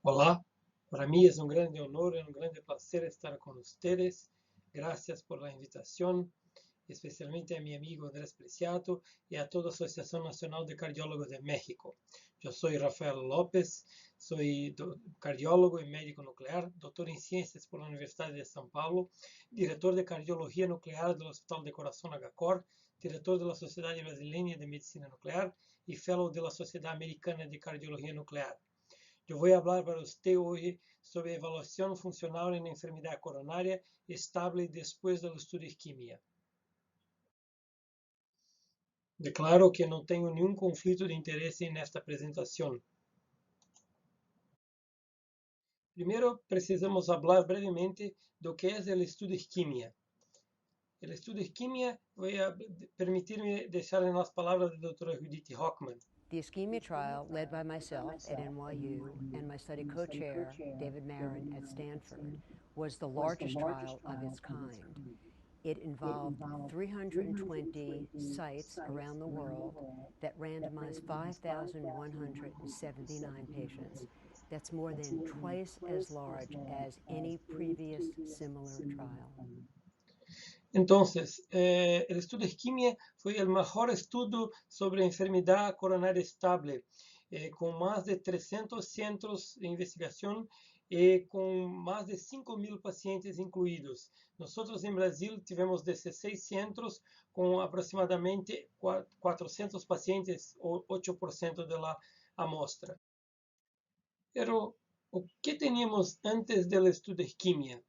Olá, para mí es un grande honor y un grande placer estar con ustedes. Gracias por la invitación, especialmente a mi amigo Andrés Preciado y a toda la Asociación Nacional de Cardiólogos de México. Yo soy Rafael López, soy cardiólogo y médico nuclear, doctor en ciencias por la Universidad de São Paulo, director de cardiología nuclear del Hospital de Corazón HCOR, director de la Sociedad Brasileña de Medicina Nuclear y fellow de la Sociedad Americana de Cardiología Nuclear. Eu vou falar para você hoje sobre a avaliação funcional na enfermidade coronária estável depois do estudo de isquemia. Declaro que não tenho nenhum conflito de interesse nesta apresentação. Primeiro, precisamos falar brevemente do que é o estudo de isquemia. O estudo de isquemia, vou permitir-me deixar nas palavras da doutora Judith Hochman. The ischemia trial, led by myself at NYU and my study co-chair, David Marin, at Stanford, was the largest trial of its kind. It involved 320 sites around the world that randomized 5,179 patients. That's more than twice as large as any previous similar trial. Então, o estudo de isquemia foi o maior estudo sobre a enfermidade coronária estável, com mais de 300 centros de investigação e com mais de 5.000 pacientes incluídos. Nós, em Brasil, tivemos 16 centros com aproximadamente 400 pacientes, ou 8% da amostra. Pero, o que tínhamos antes do estudo de isquemia?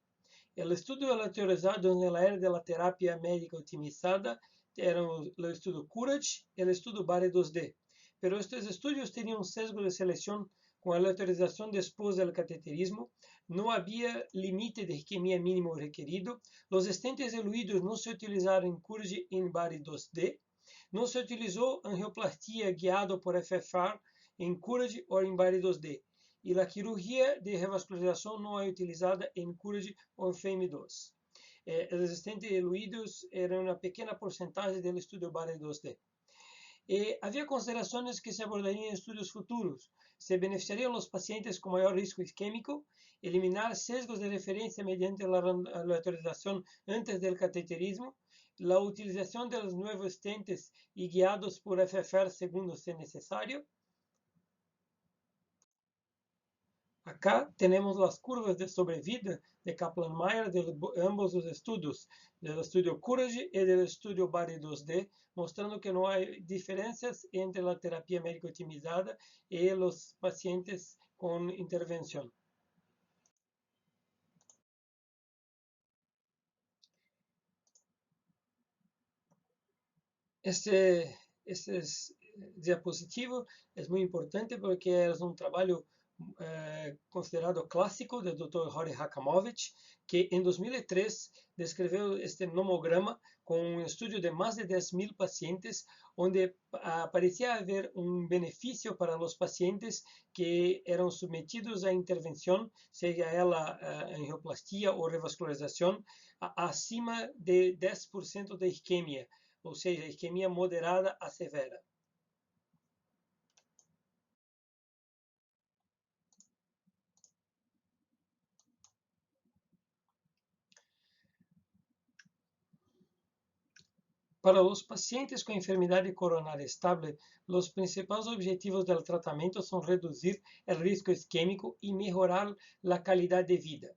O estudo aleatorizado na era da terapia médica otimizada era o estudo COURAGE e o estudo BARE-2D. Pero estes estudos tinham sesgo de seleção com a aleatorização depois do cateterismo, não havia limite de isquemia mínimo requerido, os estentes diluídos não se utilizaram em COURAGE e em BARE-2D, não se utilizou angioplastia guiada por FFR em COURAGE ou em BARE-2D. E a cirurgia de revascularização não é utilizada em COURAGE ou em FAME2. Os estentes diluídos eram uma pequena porcentagem do estudo BARE-2D. Havia considerações que se abordariam em estudos futuros. Se beneficiariam os pacientes com maior risco isquêmico, eliminar sesgos de referência mediante a aleatorização antes do cateterismo, a utilização dos novos estentes e guiados por FFR segundo se necessário. Acá temos as curvas de sobrevida de Kaplan-Meier de ambos os estudos, do estudo COURAGE e do estudo BARE-2D, mostrando que não há diferenças entre a terapia médica otimizada e os pacientes com intervenção. Este diapositivo é muito importante porque é um trabalho considerado clássico do Dr. Jorge Hakamovich, que em 2003 descreveu este nomograma com um estudo de mais de 10.000 pacientes, onde parecia haver um benefício para os pacientes que eram submetidos à intervenção, seja ela angioplastia ou revascularização, acima de 10% de isquemia, ou seja, isquemia moderada a severa. Para os pacientes com enfermidade coronária estável, os principais objetivos do tratamento são reduzir o risco isquêmico e melhorar a qualidade de vida.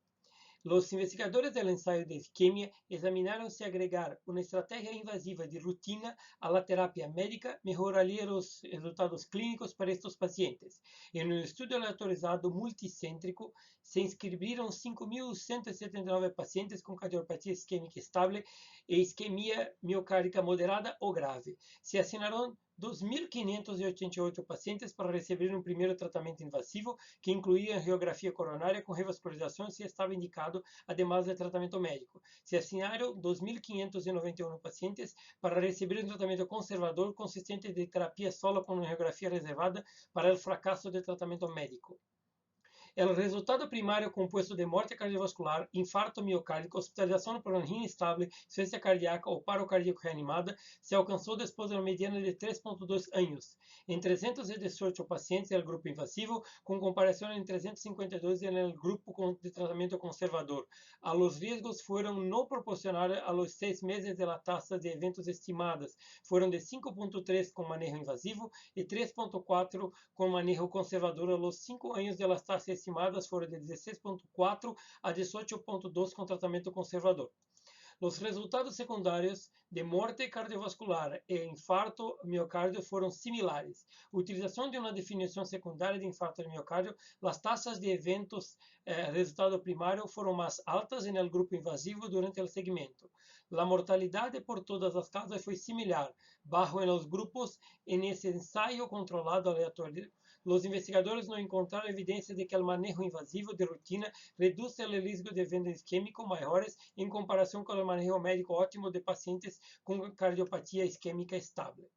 Os investigadores do ensaio de isquemia examinaram se agregar uma estratégia invasiva de rotina à terapia médica melhoraria os resultados clínicos para estes pacientes. Em um estudo aleatorizado multicêntrico, se inscreveram 5.179 pacientes com cardiopatia isquêmica estável e isquemia miocárdica moderada ou grave. Se assinaram 2.588 pacientes para receber um primeiro tratamento invasivo, que incluía angiografia coronária com revascularização se estava indicado, además de tratamento médico. Se assinaram 2.591 pacientes para receber um tratamento conservador consistente de terapia solo com angiografia reservada para o fracasso de tratamento médico. El resultado primario compuesto de muerte cardiovascular, infarto miocárdico, hospitalización por angina estable, insuficiencia cardíaca o paro cardíaco reanimada se alcanzó después de una mediana de 3,2 años en 318 pacientes del grupo invasivo, con comparación en 352 en el grupo de tratamiento conservador. A los riesgos fueron no proporcionales a los 6 meses de la tasa de eventos estimadas. Fueron de 5,3 con manejo invasivo y 3,4 con manejo conservador. A los 5 años de las tasas estimadas fueron de 16,4 a 18,2 con tratamiento conservador. Los resultados secundarios de muerte cardiovascular e infarto miocardio fueron similares. Utilización de una definición secundaria de infarto miocardio, las tasas de eventos resultado primario fueron más altas en el grupo invasivo durante el segmento. La mortalidad por todas las causas fue similar, bajo en los grupos en ese ensayo controlado aleatorio. Los investigadores no encontraron evidencia de que el manejo invasivo de rutina reduce el riesgo de evento isquémico mayores en comparación con el manejo médico óptimo de pacientes con cardiopatía isquémica estable.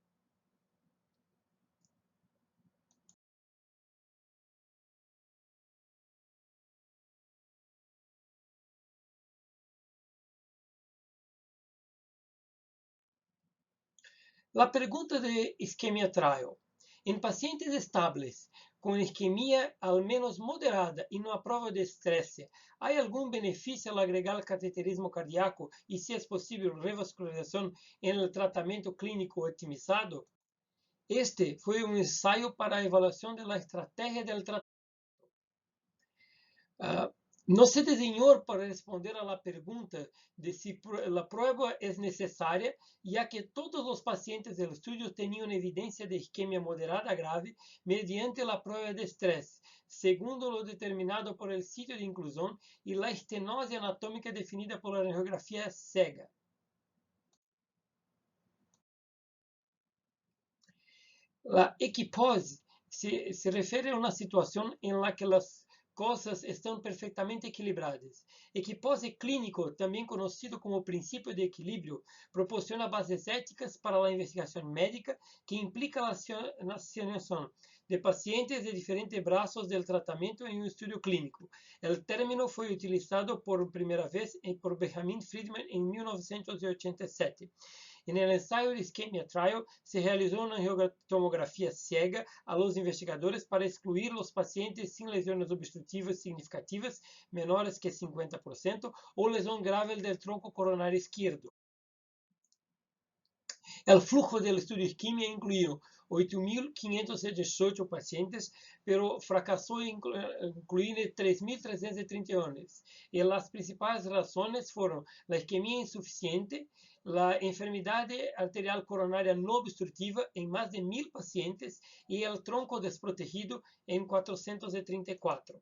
La pregunta de isquemia trial. En pacientes estables con isquemia al menos moderada y una prueba de estrés, ¿hay algún beneficio al agregar el cateterismo cardíaco y, si es posible, revascularización en el tratamiento clínico optimizado? Este fue un ensayo para evaluación de la estrategia del tratamiento. No se diseñó para responder a la pregunta de si la prueba es necesaria, ya que todos los pacientes del estudio tenían evidencia de isquemia moderada grave mediante la prueba de estrés, según lo determinado por el sitio de inclusión y la estenosis anatómica definida por la radiografía cega. La equiposis se refiere a una situación en la que las cosas están perfectamente equilibradas. Equiposis clínico, también conocido como principio de equilibrio, proporciona bases éticas para la investigación médica que implica la asignación de pacientes de diferentes brazos del tratamiento en un estudio clínico. El término fue utilizado por primera vez por Benjamin Friedman en 1987. En el ensayo de isquemia trial se realizó una tomografía ciega a los investigadores para excluir los pacientes sin lesiones obstructivas significativas menores que 50% o lesión grave del tronco coronario izquierdo. El flujo del estudio isquemia incluyó 8.518 pacientes, pero fracasó en incluir 3.331. Y las principales razones fueron la isquemia insuficiente, la enfermedad arterial coronaria no obstructiva en más de 1.000 pacientes y el tronco desprotegido en 434.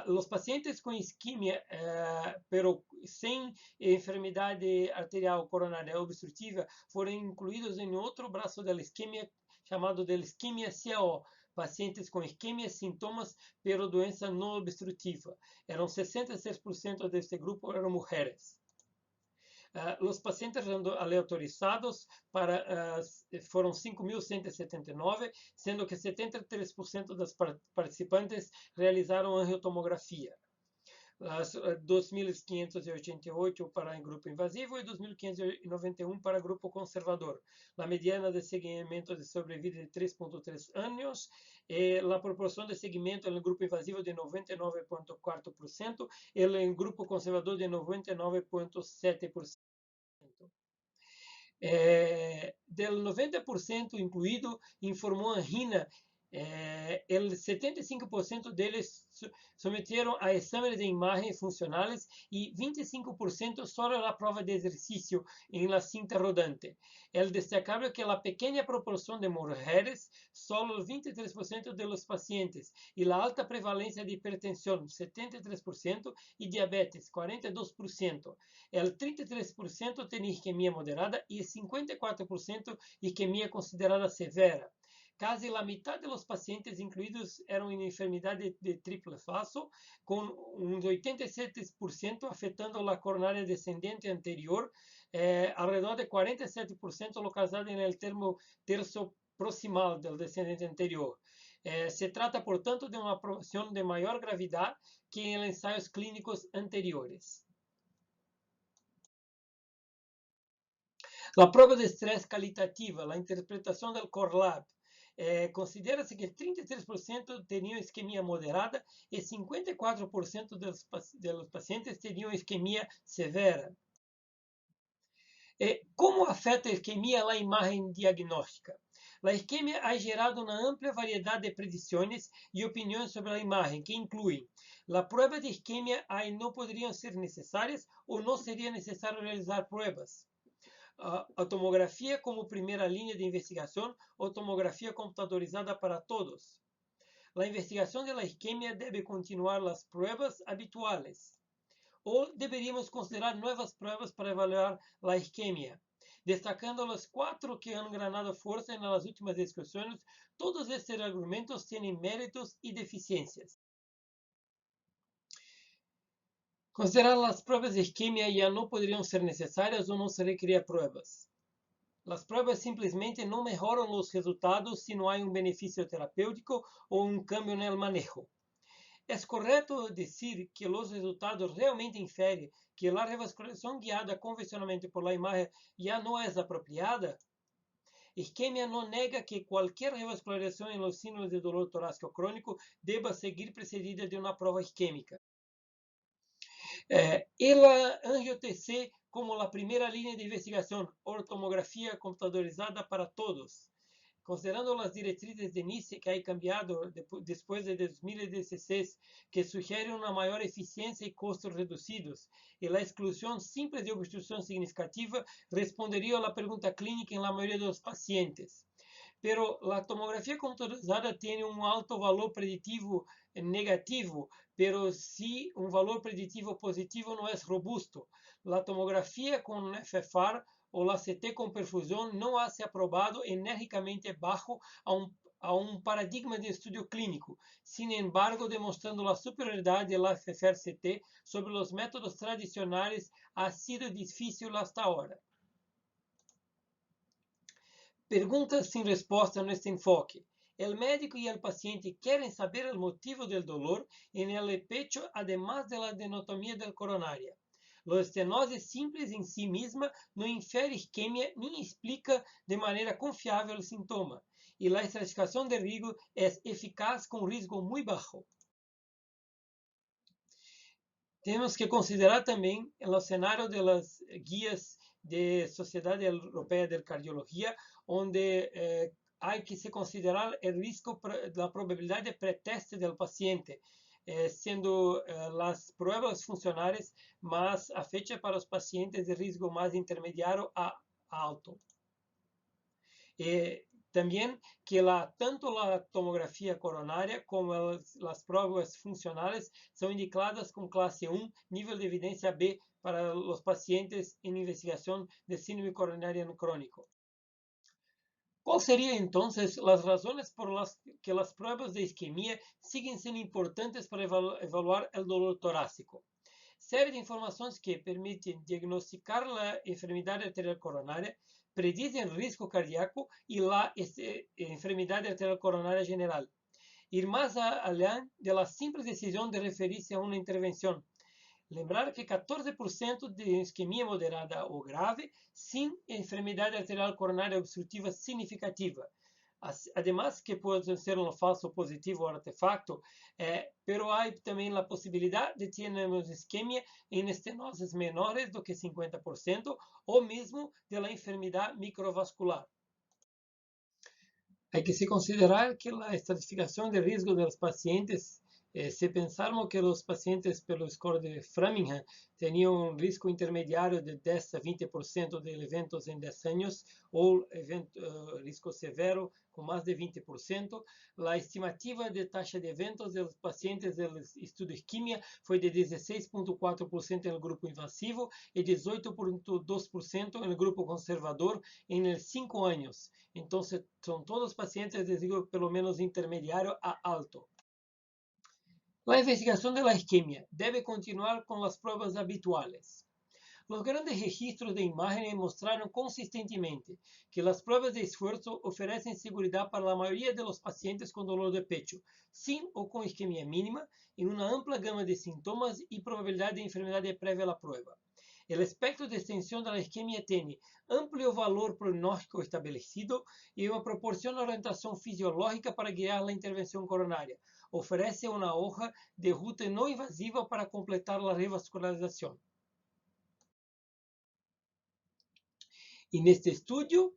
Los pacientes con isquemia, pero sin enfermedad arterial coronaria obstructiva, fueron incluidos en otro brazo de la isquemia llamado de la isquemia CAO, pacientes con isquemia, síntomas, pero doença no obstructiva. Eran 66% de este grupo eran mujeres. Los pacientes aleatorizados fueron 5.179, siendo que 73% de los participantes realizaron angiotomografía. 2.588 para el grupo invasivo y 2.591 para el grupo conservador. La mediana de seguimiento de sobrevida de 3,3 años. La proporción de seguimiento en el grupo invasivo de 99,4% y en el grupo conservador de 99,7%. Del 90% incluído informó angina. El 75% deles sometieron a exámenes de imagen funcionales y 25% solo a la prueba de ejercicio en la cinta rodante. Es destacable que la pequeña proporción de mujeres, solo el 23% de los pacientes, y la alta prevalencia de hipertensión, 73%, y diabetes, 42%. El 33% tenía isquemia moderada y el 54% isquemia considerada severa. Casi la mitad de los pacientes incluidos eran en enfermedad de triple paso, con un 87% afectando la coronaria descendente anterior, alrededor de 47% localizado en el tercio proximal del descendente anterior. Se trata, portanto, de uma aprovação de maior gravidade que em ensaios clínicos anteriores. La prova de estresse qualitativa, la interpretação del Core Lab, considera-se que 33% teriam isquemia moderada e 54% dos pacientes teriam isquemia severa. Como afeta a isquemia a imagem diagnóstica? A isquemia ha gerado uma ampla variedade de predições e opiniões sobre a imagem, que incluem a prova de isquemia aí não poderiam ser necessárias ou não seria necessário realizar provas. A tomografia como primeira linha de investigação ou tomografia computadorizada para todos. A investigação da isquemia deve continuar as provas habituais. Ou deveríamos considerar novas provas para avaliar a isquemia. Destacando as 4 que han ganado força nas últimas discussões, todos estes argumentos têm méritos e deficiências. Considerar as provas de isquemia já não poderiam ser necessárias ou não se requeria provas. As provas simplesmente não melhoram os resultados se não há benefício terapêutico ou cambio no manejo. É correto dizer que os resultados realmente inferem que a revascularização guiada convencionalmente por la imagem já não é apropriada? Isquemia não nega que qualquer revascularização em los signos de dolor torácico crônico deva seguir precedida de uma prova isquêmica. Ela angio-TC como a primeira linha de investigação, ortomografia computadorizada para todos. Considerando as diretrizes de NICE que ha cambiado depois de 2016, que sugerem uma maior eficiência e custos reduzidos, e a exclusão simples de obstrução significativa responderia à pergunta clínica em la maioria dos pacientes. Pero a tomografia computadorizada tem alto valor preditivo negativo, pero si valor preditivo positivo não é robusto. A tomografia com FFR ou a CT com perfusão não há se aprovado energicamente bajo a paradigma de estudo clínico, sin embargo, demonstrando a superioridade da FFR-CT sobre os métodos tradicionais, ha sido difícil hasta ahora. Perguntas sem resposta neste enfoque. El médico y el paciente quieren saber el motivo del dolor en el pecho, además de la anatomía del coronaria. La estenosis simples en sí misma no infere isquemia ni explica de manera confiável el sintoma, y la estratificación de riesgo es eficaz con riesgo muy bajo. Temos que considerar também o cenário das guias de Sociedade Europeia de Cardiologia, onde há que se considerar o risco da probabilidade de preteste do paciente, sendo as provas funcionais mais a fecha para os pacientes de risco mais intermediário a alto. Também que tanto a tomografia coronária como as provas funcionais são indicadas com classe 1, nível de evidência B, para os pacientes em investigação de síndrome coronária crônico. Quais seriam, então, as razões por las que as provas de isquemia siguen sendo importantes para evaluar o dolor torácico? Série de informações que permitem diagnosticar a enfermidade arterial coronária, predicen risco cardíaco y la enfermedad arterial coronaria general. Ir más allá de la simple decisión de referirse a una intervención. Lembrar que 14% de isquemia moderada o grave sin enfermedad arterial coronaria obstructiva significativa. Además que puede ser un falso positivo o artefacto, pero hay también la posibilidad de tener isquemia en estenosis menores do que 50% ou mesmo de la enfermedad microvascular. Hay que se considerar que la estratificación de riesgo de los pacientes, se pensarmos que os pacientes pelo score de Framingham tinham um risco intermediário de 10 a 20% de eventos em 10 anos, ou risco severo com mais de 20%, a estimativa de taxa de eventos dos pacientes do estudo isquemia foi de 16,4% no grupo invasivo e 18,2% no grupo conservador em 5 anos. Então, são todos pacientes de risco pelo menos intermediário a alto. A investigação da isquemia deve continuar com as provas habituais. Los grandes registros de imágenes mostraron consistentemente que las pruebas de esfuerzo ofrecen seguridad para la mayoría de los pacientes con dolor de pecho, sin o con isquemia mínima, en una amplia gama de síntomas y probabilidad de enfermedad previa a la prueba. El espectro de extensión de la isquemia tiene amplio valor prognóstico establecido y una proporciona orientación fisiológica para guiar la intervención coronaria. Ofrece una hoja de ruta no invasiva para completar la revascularización. En este estudio,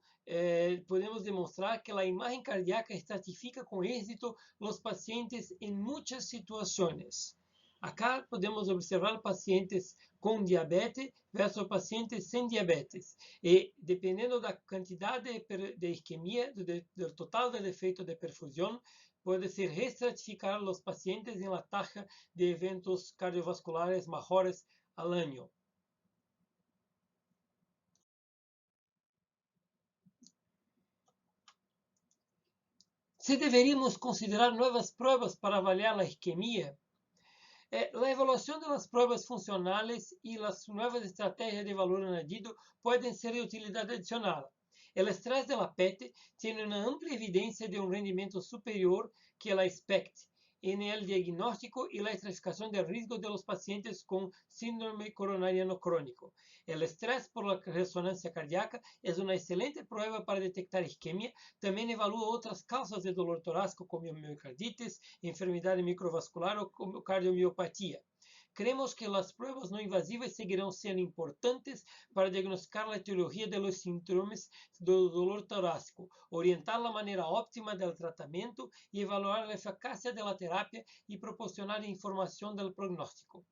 podemos demostrar que la imagen cardíaca estratifica con éxito los pacientes en muchas situaciones. Acá podemos observar pacientes com diabetes versus pacientes sem diabetes. E, dependendo da quantidade de isquemia, do total de defeito de perfusão, pode ser restratificar os pacientes em la taxa de eventos cardiovasculares maiores al año. Se deveríamos considerar novas pruebas para avaliar a isquemia, la evaluación de las pruebas funcionales y las nuevas estrategias de valor añadido pueden ser de utilidad adicional. El estrés de la PET tiene una amplia evidencia de un rendimiento superior que la SPECT en el diagnóstico y la estratificación del riesgo de los pacientes con síndrome coronariano crónico. El estrés por la resonancia cardíaca es una excelente prueba para detectar isquemia. También evalúa otras causas de dolor torácico como miocarditis, enfermedad microvascular o cardiomiopatía. Creemos que las pruebas no invasivas seguirán siendo importantes para diagnosticar la etiología de los síntomas del dolor torácico, orientar la manera óptima del tratamiento y evaluar la eficacia de la terapia y proporcionar información del pronóstico.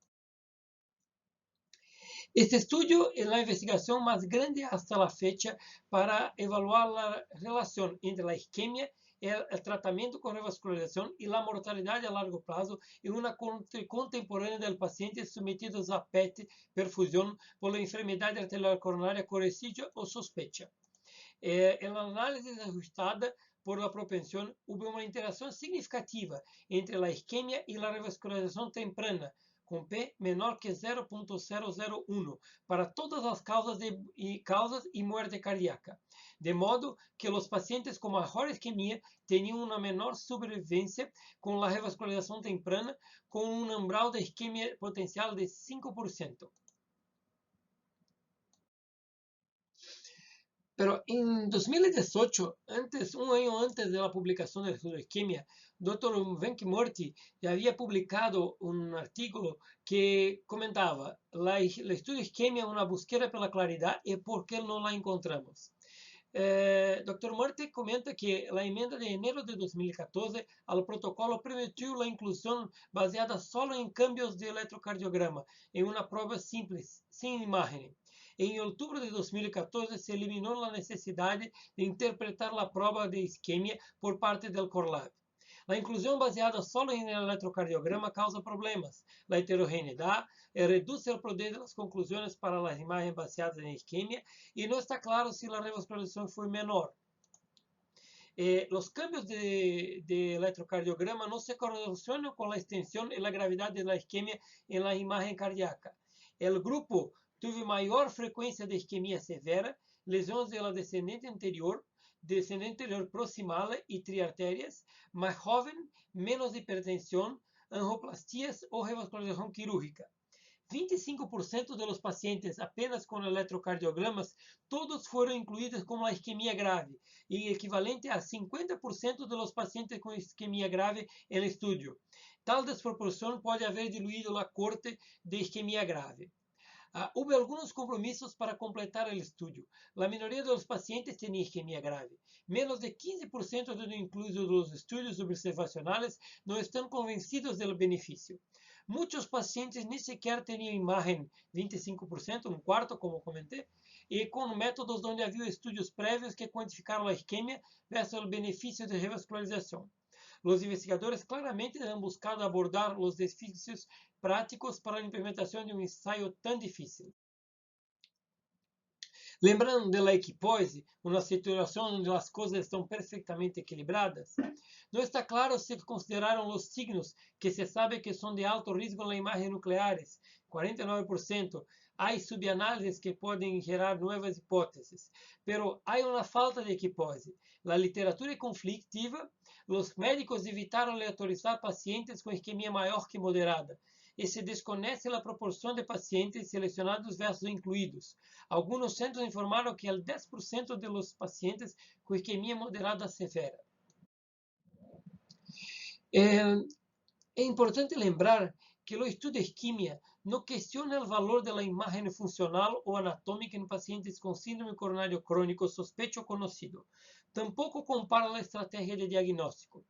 Este estudio es la investigación más grande hasta la fecha para evaluar la relación entre la isquemia, el tratamiento con revascularización y la mortalidad a largo plazo en una contemporánea del paciente sometidos a PET perfusión por la enfermedad arterial coronaria conocida o sospecha. En la análisis ajustada por la propensión hubo una interacción significativa entre la isquemia y la revascularización temprana, con P menor que 0.001 para todas las causas y muerte cardíaca, de modo que los pacientes con mejor isquemia tenían una menor sobrevivencia con la revascularización temprana, con un umbral de isquemia potencial de 5%. Pero en 2018, un año antes de la publicación del estudio de isquemia, Dr. Venki Murthy ya había publicado un artículo que comentaba el estudio de isquemia, una búsqueda por la claridad y por qué no la encontramos. Dr. Murthy comenta que la enmienda de enero de 2014 al protocolo permitió la inclusión baseada solo en cambios de electrocardiograma en una prueba simple, sin imagen. Em outubro de 2014, se eliminou a necessidade de interpretar a prova de isquemia por parte do Corlab. A inclusão baseada só em eletrocardiograma causa problemas. A heterogeneidade reduz o poder das conclusões para as imagens baseadas em isquemia e não está claro se a revascularização foi menor. Os cambios de eletrocardiograma não se correlacionam com a extensão e a gravidade da isquemia em la imagem cardíaca. O grupo teve maior frequência de isquemia severa, lesões de la descendente anterior proximal e triartérias, mais jovem, menos hipertensão, angioplastias ou revascularização quirúrgica. 25% de los pacientes apenas com eletrocardiogramas, todos foram incluídos como a isquemia grave, e equivalente a 50% de los pacientes com isquemia grave no estudio. Tal desproporção pode haver diluído a corte de isquemia grave. Houve alguns compromissos para completar o estudio. A maioria dos pacientes tinha isquemia grave. Menos de 15% dos incluídos dos estudios observacionales não estão convencidos do benefício. Muitos pacientes nem sequer tinham imagem, 25%, um quarto, como comentei, e com métodos onde havia estudos prévios que quantificaram a isquemia versus o benefício de revascularização. Os investigadores claramente han buscado abordar os desafios práticos para a implementação de um ensaio tão difícil. Lembrando da equipose, uma situação onde as coisas estão perfeitamente equilibradas, não está claro se consideraram os signos que se sabe que são de alto risco na imagem nucleares, 49%, Hay subanálisis que pueden generar nuevas hipótesis, pero hay una falta de equiposis. La literatura es conflictiva. Los médicos evitaron aleatorizar pacientes con isquemia mayor que moderada y se desconoce la proporción de pacientes seleccionados versus incluidos. Algunos centros informaron que el 10% de los pacientes con isquemia moderada severa. É importante lembrar que o estudo de isquemia não questiona o valor da imagem funcional ou anatômica em pacientes com síndrome coronário crônico sospecho ou conhecido. Tampouco compara a estratégia de diagnóstico.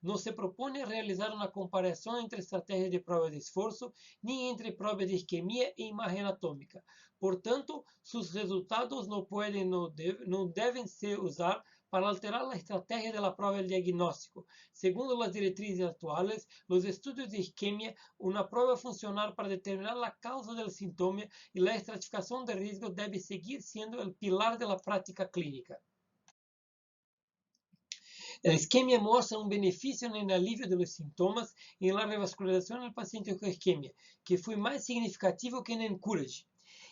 Não se propõe realizar uma comparação entre estratégias de prova de esforço, nem entre prova de isquemia e imagem anatômica. Portanto, seus resultados não devem ser usados para alterar a estratégia de la prueba del diagnóstico. Segundo las directrices actuales, los estudios de isquemia, una prueba funcional para determinar la causa del síntoma y la estratificación de riesgo debe seguir siendo el pilar de la práctica clínica. La isquemia muestra un beneficio en el alivio de los síntomas y en la revascularización del paciente con isquemia, que fue más significativo que en Encourage.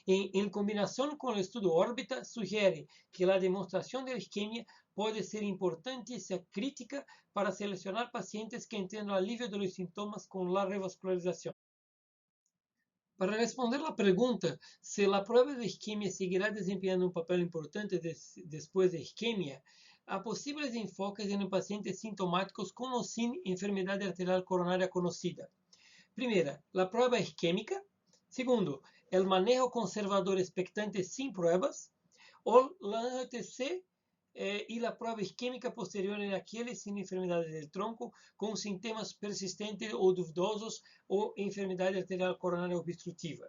En combinación con el estudio órbita, sugiere que la demostración de la isquemia puede ser importante y ser crítica para seleccionar pacientes que entiendan el alivio de los síntomas con la revascularización. Para responder la pregunta si la prueba de isquemia seguirá desempeñando un papel importante después de isquemia, há posibles enfoques en pacientes sintomáticos con o sin enfermedad arterial coronaria conocida. Primera, la prueba isquémica. Segundo, el manejo conservador expectante sin pruebas. O la ATC y la prueba isquémica posterior en aquellos sin enfermedades del tronco con síntomas persistentes o dudosos o enfermedad arterial coronaria obstructiva.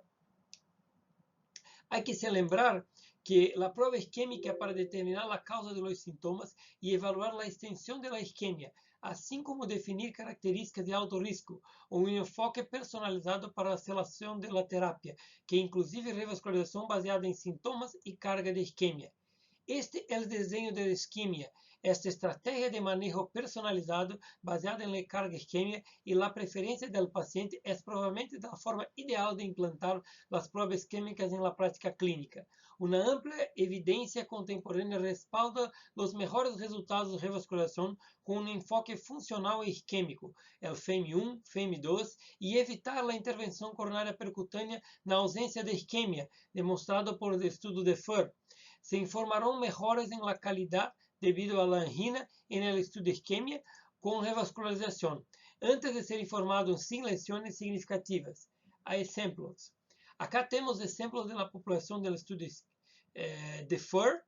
Hay que se lembrar que la prueba isquémica para determinar la causa de los síntomas y evaluar la extensión de la isquemia, así como definir características de alto riesgo, o un enfoque personalizado para la selección de la terapia, que inclusive revascularización baseada en síntomas y carga de isquemia. Este é o desenho da isquemia. Esta estratégia de manejo personalizado, baseada na carga isquêmica e na preferência do paciente, é provavelmente a forma ideal de implantar as provas isquêmicas na prática clínica. Uma ampla evidência contemporânea respalda os melhores resultados de revascularização com um enfoque funcional e isquêmico, o FEM1, FEM2, e evitar a intervenção coronária percutânea na ausência de isquemia, demonstrado por o estudo de Fur. Se informarão melhores em la calidad debido a la angina en el estudio de isquemia con revascularización, antes de ser informado sin lesiones significativas. Há exemplos. Acá temos exemplos da população do estudo de Fur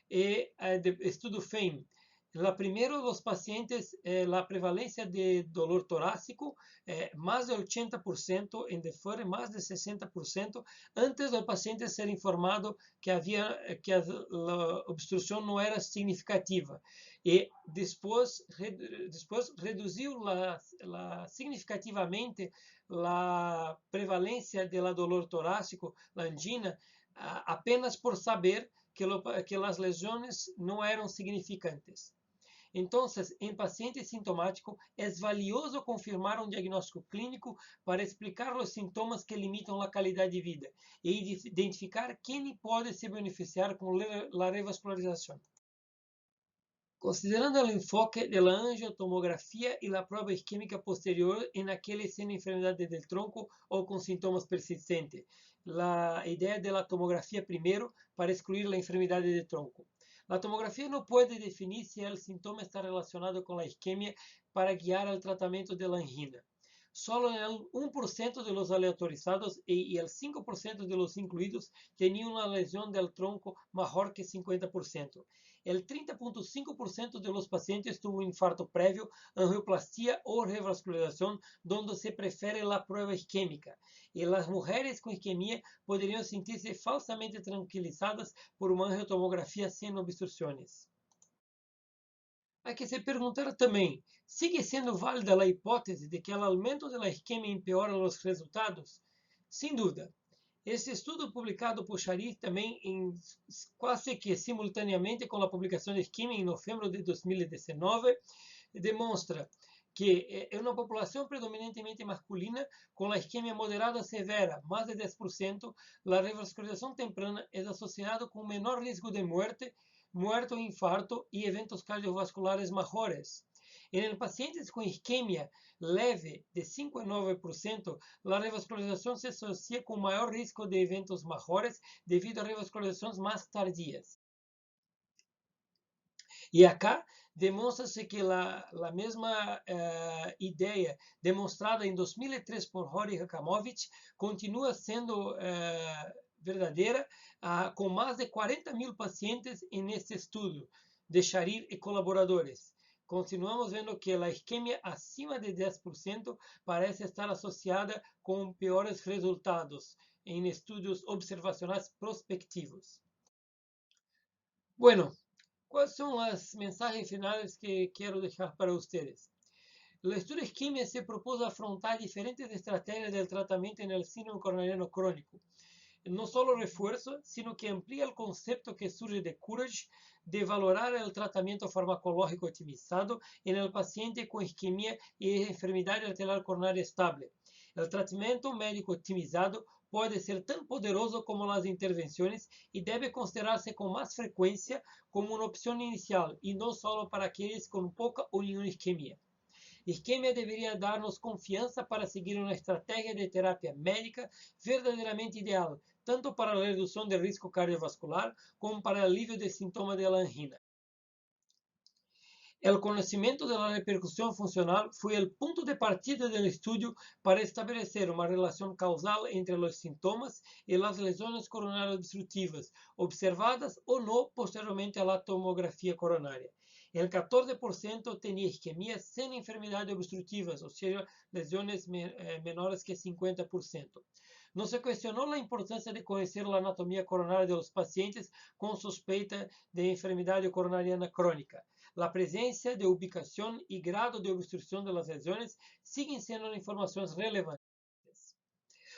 e do estudo FAME. Primero, los pacientes, la prevalencia de dolor torácico, más del 80%, en DeFur más del 60%, antes del paciente ser informado que la obstrucción no era significativa. Y después redució significativamente la prevalencia del dolor torácico, la angina, apenas por saber que las lesiones no eran significantes. Então, em paciente sintomático, é valioso confirmar um diagnóstico clínico para explicar os sintomas que limitam a qualidade de vida e identificar quem pode se beneficiar com a revascularização. Considerando o enfoque da angiotomografia e a prova isquêmica posterior em aqueles sem enfermidade del tronco ou com sintomas persistentes, a ideia da tomografia primeiro para excluir a enfermidade del tronco. La tomografía no puede definir si el síntoma está relacionado con la isquemia para guiar el tratamiento de la angina. Solo el 1% de los aleatorizados y el 5% de los incluidos tenían una lesión del tronco mayor que 50%. El 30.5% de los pacientes tuvo un infarto previo, angioplastia o revascularización, donde se prefiere la prueba isquémica. Y las mujeres con isquemia podrían sentirse falsamente tranquilizadas por una angiotomografía sin obstrucciones. Há que se perguntar também, sigue sendo válida a hipótese de que o aumento da isquemia empeora os resultados? Sem dúvida. Este estudo publicado por Sharif também quase que simultaneamente com a publicação de isquemia em novembro de 2019, demonstra que en una población predominantemente masculina con la isquemia moderada severa, más de 10%, la revascularización temprana es asociada con menor riesgo de muerte, muerte o infarto y eventos cardiovasculares mejores. En pacientes con isquemia leve de 5 a 9%, la revascularización se asocia con mayor riesgo de eventos mejores debido a revascularizaciones más tardías. E acá demonstra-se que a mesma ideia demonstrada em 2003 por Rory Rakamovich continua sendo verdadeira com mais de 40.000 pacientes neste estudo de Sharir e colaboradores. Continuamos vendo que a isquemia acima de 10% parece estar associada com piores resultados em estudos observacionais prospectivos. Bueno, ¿cuáles son las mensajes finales que quiero dejar para ustedes? El estudio isquemia se propuso afrontar diferentes estrategias del tratamiento en el síndrome coronariano crónico. No solo refuerzo, sino que amplía el concepto que surge de Courage de valorar el tratamiento farmacológico optimizado en el paciente con isquemia y enfermedad arterial coronaria estable. El tratamiento médico optimizado puede ser tan poderoso como las intervenciones y debe considerarse con más frecuencia como una opción inicial y no solo para aquellos con poca o ninguna isquemia. Isquemia deveria dar-nos confiança para seguir uma estratégia de terapia médica verdadeiramente ideal, tanto para a redução do risco cardiovascular como para o alívio de sintomas de angina. O conhecimento da repercussão funcional foi o ponto de partida do estudo para estabelecer uma relação causal entre os sintomas e as lesões coronárias obstrutivas, observadas ou não posteriormente à tomografia coronária. El 14% tenía isquemia sin enfermedades obstructivas, o sea, lesiones menores que 50%. No se cuestionó la importancia de conocer la anatomía coronaria de los pacientes con sospecha de enfermedad coronariana crónica. La presencia de ubicación y grado de obstrucción de las lesiones siguen siendo informaciones relevantes.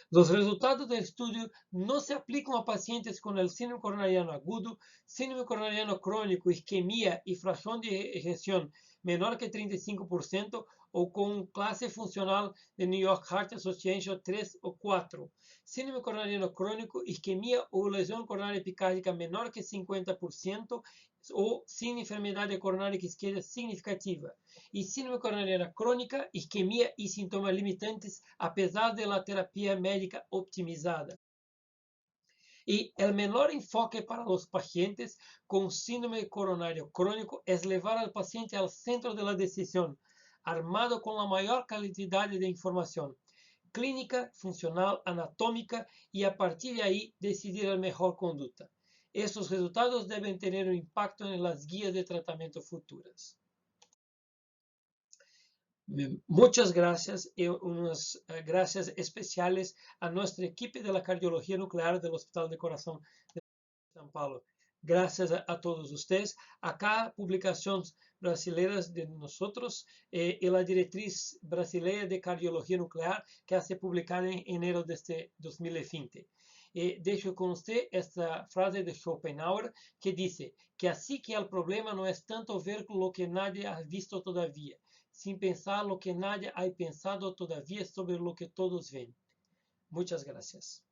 Los resultados del estudio no se aplican a pacientes con el síndrome coronariano agudo, síndrome coronariano crónico, isquemia y fracción de ejeción menor que 35% o con clase funcional de New York Heart Association 3 o 4. Síndrome coronariano crónico, isquemia o lesión coronaria epicárdica menor que 50% o sin enfermedade coronária isquémica significativa. E síndrome coronariana crónica, isquemia e sintomas limitantes, apesar da terapia médica optimizada. E o menor enfoque para os pacientes com síndrome coronário crônico é levar ao paciente ao centro da decisão, armado com a maior qualidade de informação clínica, funcional, anatômica e a partir de aí decidir a melhor conduta. Estos resultados deben tener un impacto en las guías de tratamiento futuras. Muchas gracias y unas gracias especiales a nuestra equipo de la cardiología nuclear del Hospital de Corazón de São Paulo. Gracias a todos ustedes. Acá publicaciones brasileiras de nosotros y la directriz brasileña de cardiología nuclear que ha sido publicada en enero de este 2020. Deixo com você esta frase de Schopenhauer que diz que assim que o problema não é tanto ver o que nadie ha visto todavia, sin pensar o que nadie ha pensado todavia sobre o que todos ven. Muchas gracias.